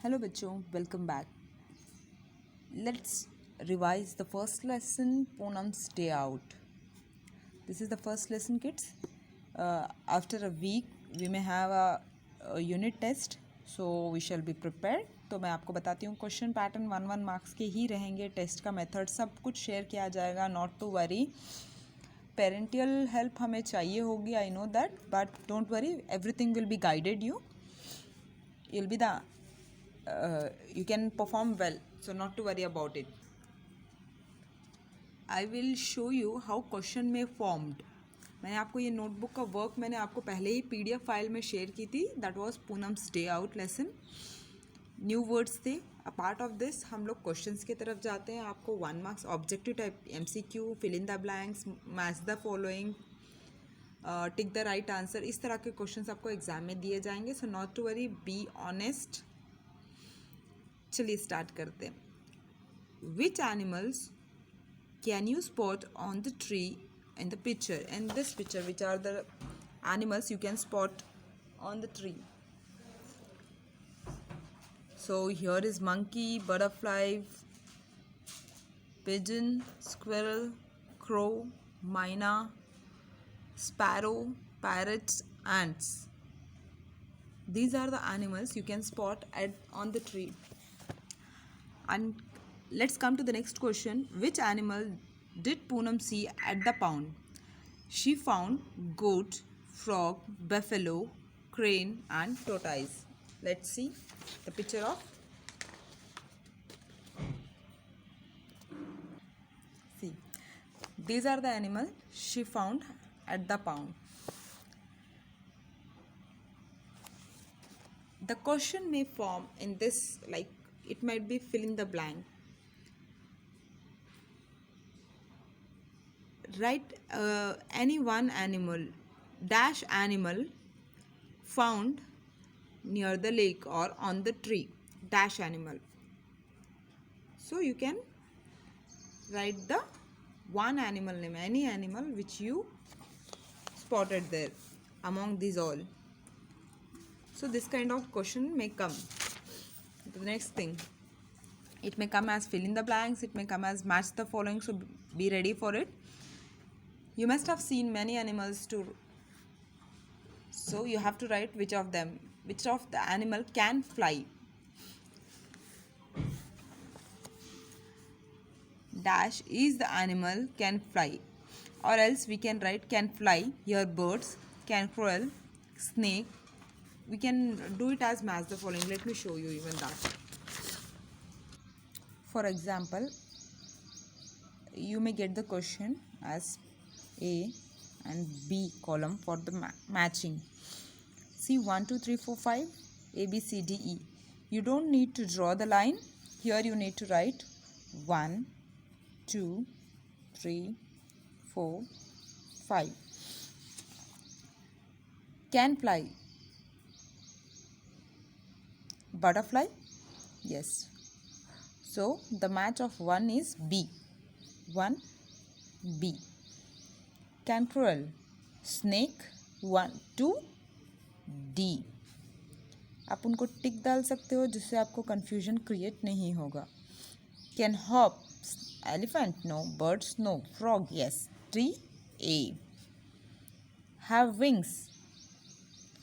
Hello बच्चों, welcome back. Let's revise the first lesson, Poonam's Day Out. This is the first lesson, kids. After a week, we may have a unit test, so we shall be prepared. तो मैं आपको बताती हूँ question pattern 1 marks के ही रहेंगे. Test का method सब कुछ शेयर किया जाएगा. Not to worry. Parental help हमें चाहिए होगी, I know that, but don't worry, everything will be guided you. You'll be the you can perform well, so not to worry about it. I will show you how question में formed. मैंने आपको ये notebook का work मैंने आपको पहले ही PDF file में शेयर की थी. That was Poonam's day out lesson. New words थे. अ पार्ट ऑफ दिस हम लोग क्वेश्चंस की तरफ जाते हैं. आपको 1 marks objective type MCQ, fill in the blanks, match the following, tick the right answer, इस तरह के क्वेश्चंस आपको एग्जाम में दिए जाएंगे. So not to worry, be honest. चलिए स्टार्ट करते हैं. Which animals can you spot on the tree in the picture? In this picture, which are the animals you can spot on the tree? So here is monkey, butterfly, pigeon, squirrel, crow, myna, sparrow, parrots, ants. These are the animals you can spot on the tree. And let's come to the next question. Which animal did Poonam see at the pound? She found goat, frog, buffalo, crane and tortoise. Let's see the picture of. See, these are the animals she found at the pound. The question may form in this, like it might be fill in the blank. Write any one animal dash animal found near the lake or on the tree dash animal. So you can write the one animal name, any animal which you spotted there among these all. So this kind of question may come. The next thing, it may come as fill in the blanks, it may come as match the following, so be ready for it. You must have seen many animals too, so you have to write which of them, which of the animal can fly. Dash is the animal can fly, or else we can write can fly. Here birds, can crawl, snake. We can do it as match the following. Let me show you even that. For example, you may get the question as A and B column for the matching. See 1, 2, 3, 4, 5, A, B, C, D, E. You don't need to draw the line. Here you need to write 1, 2, 3, 4, 5. Can fly. Butterfly? Yes. So the match of 1 is B. 1, B. Cantrell, snake, 1, 2, D. आप उनको टिक डाल सकते हो जिससे आपको confusion create नहीं होगा. Can hop, elephant no, birds no, frog yes, tree A. Have wings,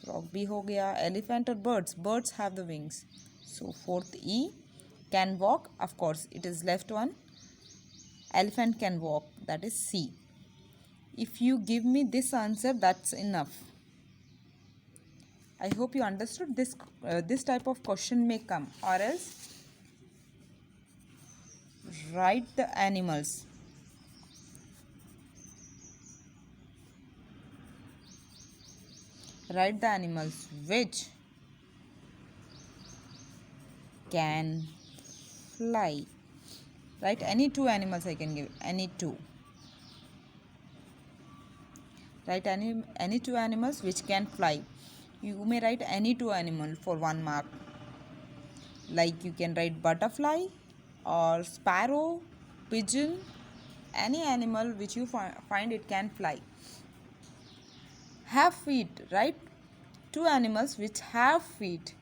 frog भी हो गया, एलिफेंट और birds have the wings, so fourth E. Can walk, of course it is left one. Elephant can walk, that is C. If you give me this answer, that's enough. I hope you understood this. This type of question may come, or else write the animals. Write the animals which can fly. Write any two animals I can give. Any two. Write any two animals which can fly. You may write any two animal for 1 mark. Like you can write butterfly or sparrow, pigeon, any animal which you find it can fly. Have feet. Write two animals which have feet.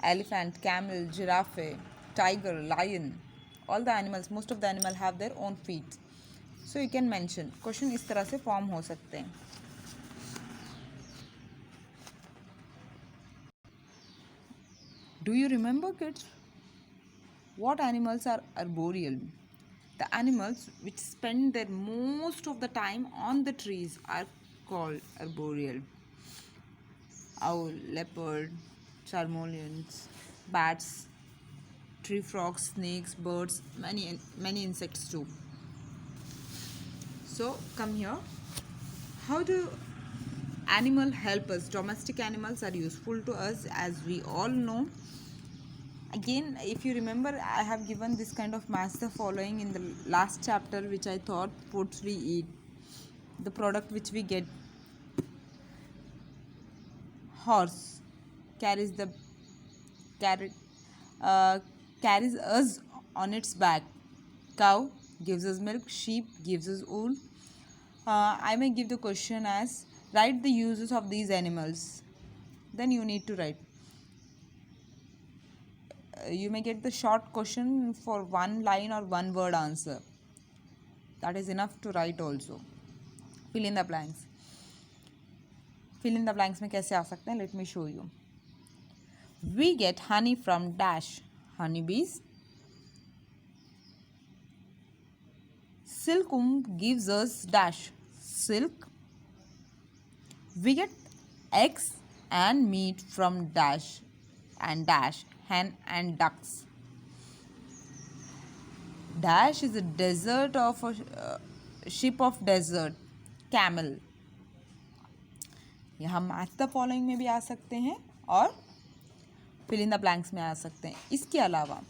elephant, camel, giraffe, tiger, lion. All the animals, most of the animal have their own feet. So you can mention. Question इस तरह से form हो सकते हैं. Do you remember, kids? What animals are arboreal? The animals which spend their most of the time on the trees are called arboreal. Owl, leopard, charmeleons, bats, tree frogs, snakes, birds, many insects too. So come here. How do animal help us? Domestic animals are useful to us, as we all know. Again, if you remember, I have given this kind of match the following in the last chapter, which I thought foods we eat, the product which we get. Horse carries the carries us on its back. Cow gives us milk. Sheep gives us wool. I may give the question as write the uses of these animals. Then you need to write. You may get the short question for one line or one word answer. That is enough to write also. Fill in the blanks. Fill in the blanks में कैसे आ सकते हैं? Let me show you. We get honey from dash honeybees. Silkworm gives us dash silk. We get eggs and meat from dash hen and ducks. Dash is a desert of a ship of desert camel. यहाँ match the following में भी आ सकते हैं और fill in the blanks में आ सकते हैं. इसके अलावा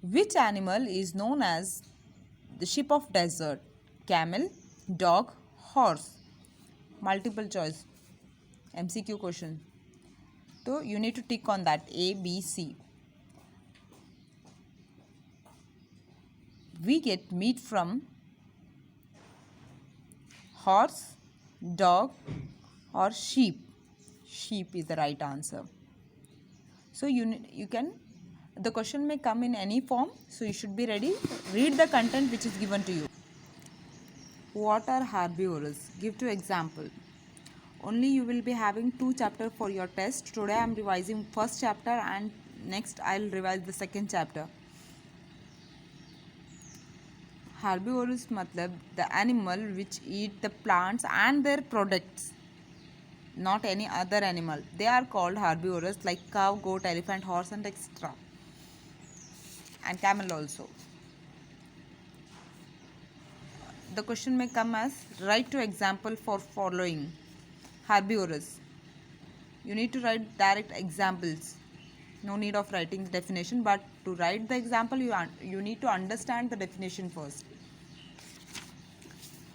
which animal is known as the ship of desert? Camel, dog, horse. Multiple choice MCQ question. तो you need to tick on that A, B, C. We get meat from horse, dog, or sheep. Sheep is the right answer. So you can, the question may come in any form, so you should be ready. Read the content which is given to you. What are herbivores? Give two example. Only you will be having 2 chapters for your test. Today I am revising first chapter and next I will revise the second chapter. Herbivorous matlab the animal which eat the plants and their products, not any other animal. They are called herbivorous, like cow, goat, elephant, horse and etc. And camel also. The question may come as write 2 example for following herbivorous. You need to write direct examples. No need of writing the definition, but to write the example you need to understand the definition first.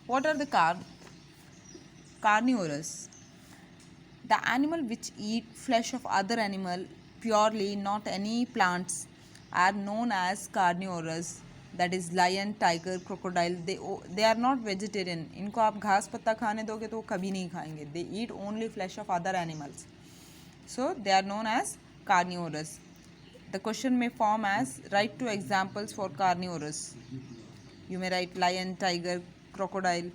What are the carnivorous? The animal which eat flesh of other animal purely, not any plants, are known as carnivorous. That is lion, tiger, crocodile. They are not vegetarian. इनको आप घास पत्ता खाने दोगे तो वो कभी नहीं खाएंगे. They eat only flesh of other animals. So they are known as carnivorous. The question may form as write 2 examples for carnivorous. You may write lion, tiger, crocodile,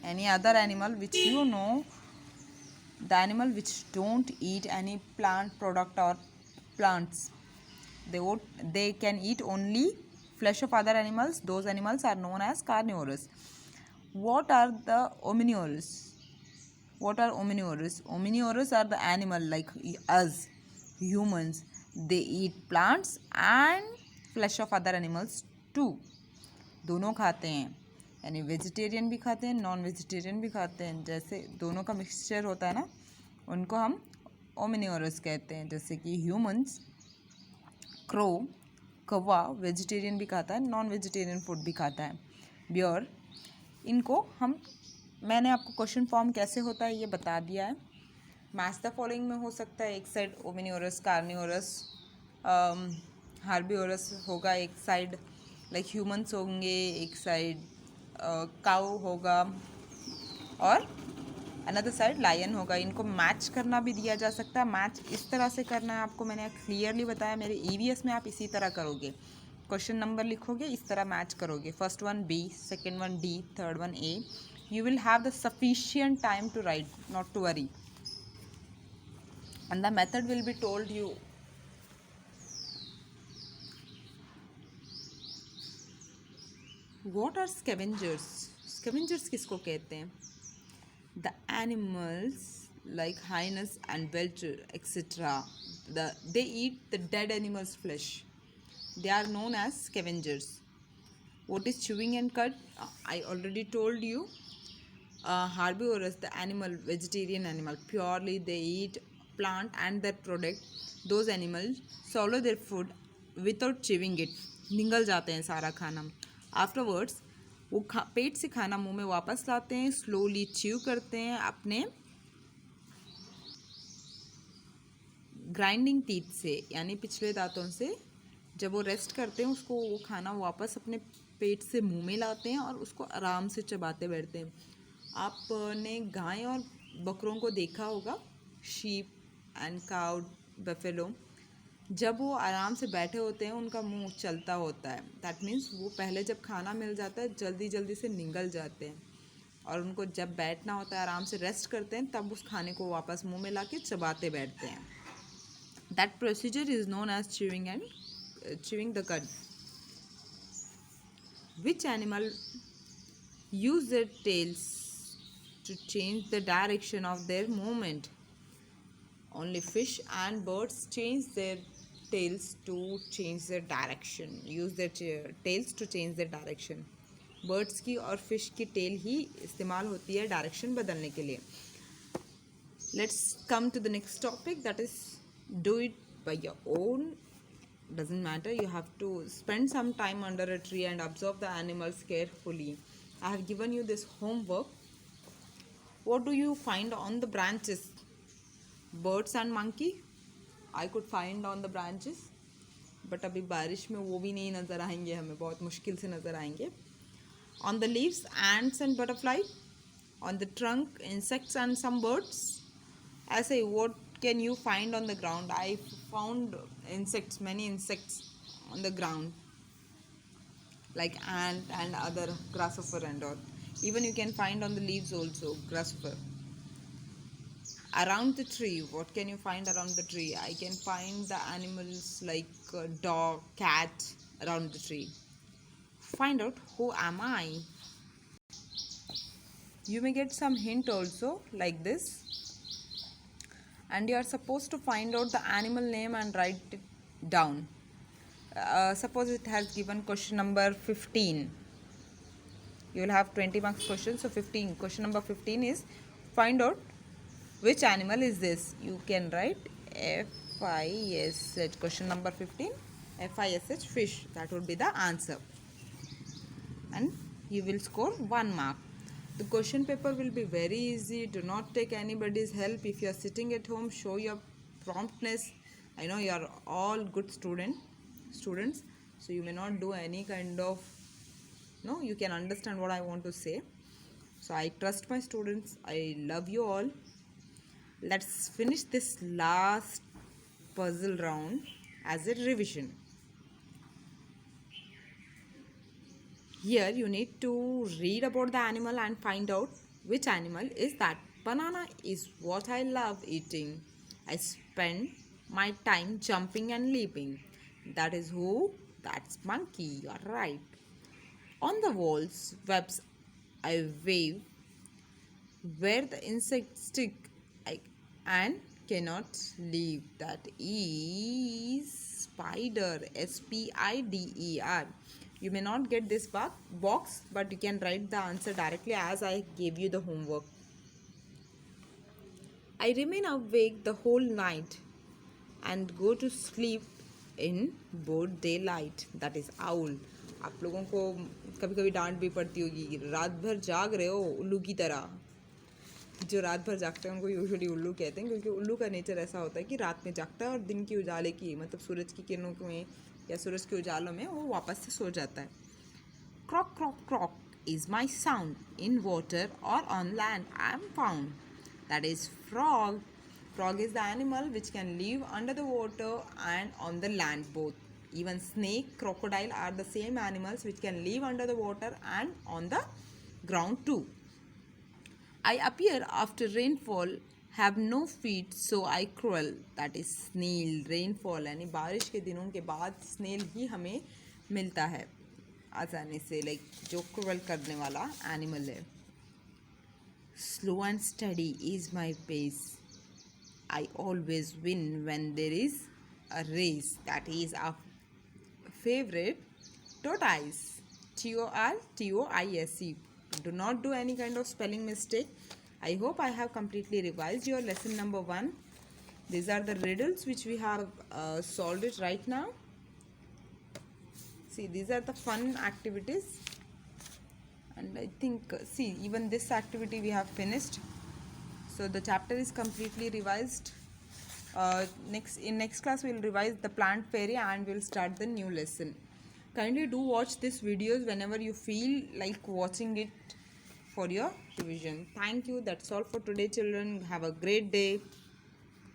any other animal which you know. The animal which don't eat any plant product or plants, they can eat only flesh of other animals. Those animals are known as carnivorous. What are the omnivorous? What are omnivorous? Omnivorous are the animal like us, humans. They eat plants and flesh of other animals too. दोनों खाते हैं, यानी vegetarian भी खाते हैं, non vegetarian भी खाते हैं. जैसे दोनों का मिक्सचर होता है ना, उनको हम ओमिनिवरस कहते हैं. जैसे कि ह्यूमंस, क्रो, कौवा वेजिटेरियन भी खाता है, नॉन वेजिटेरियन फूड भी खाता है. बियर, इनको हम, मैंने आपको क्वेश्चन फॉर्म कैसे होता है ये बता दिया है. मैच द फॉलोइंग में हो सकता है. एक साइड ओमिनिवरस, कार्निवरस, हार्बिवरस होगा, एक साइड लाइक ह्यूमंस होंगे, एक साइड काऊ होगा और अनदर साइड लायन होगा। इनको मैच करना भी दिया जा सकता है। मैच इस तरह से करना है आपको, मैंने क्लियरली बताया। मेरे ईवीएस में आप इसी तरह करोगे, क्वेश्चन नंबर लिखोगे, इस तरह मैच करोगे। First one B, second one D, third one A. You will have the sufficient time to write, not to worry. And the method will be told you. What are scavengers? Scavengers किसको कहते हैं? The animals like hyenas and vulture, etc. They eat the dead animal's flesh. They are known as scavengers. What is chewing and cut? I already told you. Herbivorous, the animal, vegetarian animal, purely they eat plant and their product. Those animals swallow their food without chewing it. निगल जाते हैं सारा खाना. Afterwards वो पेट से खाना मुंह में वापस लाते हैं, स्लोली च्यू करते हैं अपने ग्राइंडिंग टीथ से, यानी पिछले दांतों से. जब वो रेस्ट करते हैं, उसको वो खाना वापस अपने पेट से मुंह में लाते हैं और उसको आराम से चबाते बैठते हैं. आपने गाय और बकरों को देखा होगा, शीप एंड काउ, बफेलो. जब वो आराम से बैठे होते हैं, उनका मुंह चलता होता है. दैट मीन्स वो पहले जब खाना मिल जाता है जल्दी जल्दी से निगल जाते हैं, और उनको जब बैठना होता है, आराम से रेस्ट करते हैं, तब उस खाने को वापस मुंह में लाके चबाते बैठते हैं. That procedure is known as chewing the cud. Which animal use their tails to change the direction of their movement? Only fish and birds change their tails to change their direction. Use their tails to change their direction. Birds की और fish की tail ही इस्तेमाल होती है direction बदलने के लिए. Let's come to the next topic, that is do it by your own. Doesn't matter, you have to spend some time under a tree and observe the animals carefully. I have given you this homework. What do you find on the branches? Birds and monkey I could find on the branches, but अभी बारिश में वो भी नहीं नज़र आएंगे, हमें बहुत मुश्किल से नज़र आएंगे. On the leaves, ants and butterfly. On the trunk, insects and some birds. I say, what can you find on the ground? I found insects, many insects on the ground, like ant and other grasshopper and all. Even you can find on the leaves also, grasshopper. Around the tree, what can you find around the tree? I can find the animals like dog, cat around the tree. Find out who am I. You may get some hint also like this, and you are supposed to find out the animal name and write it down. Suppose it has given question number 15. You will have 20 marks question. So 15, question number 15 is find out which animal is this. You can write FISH. Question number 15, FISH, fish. That would be the answer. And you will score 1 mark. The question paper will be very easy. Do not take anybody's help. If you are sitting at home, show your promptness. I know you are all good students, so you may not do any kind of, no, you can understand what I want to say. So I trust my students. I love you all. Let's finish this last puzzle round as a revision. Here you need to read about the animal and find out which animal is that. Banana is what I love eating. I spend my time jumping and leaping. That is who? That's monkey. You are right. On the walls, webs I wave. Where the insects stick and cannot leave. That is spider. SPIDER. You may not get this box, but you can write the answer directly as I gave you the homework. I remain awake the whole night and go to sleep in broad daylight. That is owl. आप लोगों को कभी कभी डांट भी पड़ती होगी, रात भर जाग रहे हो उल्लू की तरह. जो रात भर जागते हैं उनको यूजुअली उल्लू कहते हैं, क्योंकि उल्लू का नेचर ऐसा होता है कि रात में जागता है और दिन की उजाले की, मतलब सूरज की किरणों में या सूरज के उजालों में वो वापस से सो जाता है. क्रॉक क्रॉक क्रॉक is my sound. In water or on land I am found. that is frog. Frog is the animal which can live under the water and on the land both. Even snake, crocodile are the same animals which can live under the water and on the ground too. I appear after rainfall, have no feet, so I crawl. That is snail. Rainfall यानी बारिश के दिनों के बाद snail ही हमें मिलता है आसानी से, लाइक जो crawl करने वाला animal है. Slow and steady is my pace. I always win when there is a race. That is our favorite tortoise. Tortoise. Do not do any kind of spelling mistake. I hope I have completely revised your lesson number 1. These are the riddles which we have solved it right now. See, these are the fun activities. And I think, see, even this activity we have finished. So the chapter is completely revised. In next class we will revise the plant fairy and we will start the new lesson. Kindly do watch these videos whenever you feel like watching it for your revision. Thank you. That's all for today, children. Have a great day.